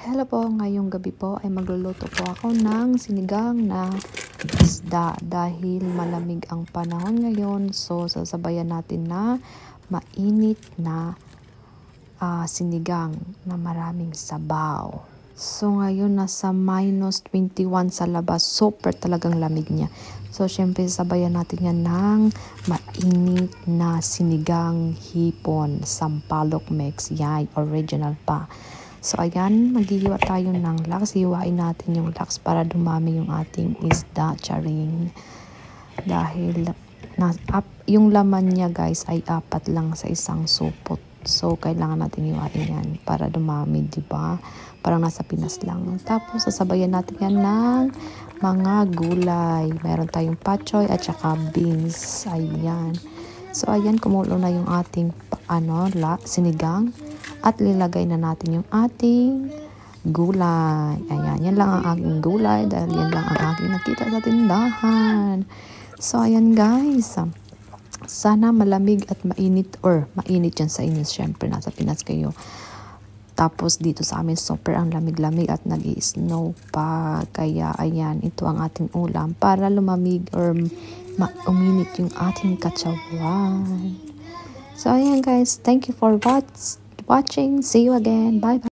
Hello po, ngayong gabi po ay magluluto po ako ng sinigang na isda dahil malamig ang panahon ngayon. So sasabayan natin na mainit na sinigang na maraming sabaw. So ngayon nasa minus 21 sa labas, super talagang lamig niya. So syempre sabayan natin yan ng mainit na sinigang hipon, sampalok mix, yan, original pa. So ayan, maghihiwa tayo ng laks. Hiwain natin yung laks para dumami yung ating isda, charing. Dahil yung laman niya guys ay 4 lang sa isang supot. So kailangan natin hiwain yan para dumami, di ba? Parang nasa Pinas lang. Tapos sasabayan natin yan ng mga gulay. Meron tayong patsoy at saka beans. Ayan. So ayan, kumulo na yung ating sinigang. At lilagay na natin yung ating gulay. Ayan, yan lang ang aking gulay dahil yan lang ang aking nakita sa tindahan. So, ayan guys. Sana malamig at mainit or mainit yan sa inyo. Siyempre, nasa Pinas kayo. Tapos dito sa amin super ang lamig-lamig at nag-i-snow pa. Kaya ayan, ito ang ating ulam para lumamig or uminit yung ating katawan. So, ayan guys. Thank you for watching. See you again. Bye bye.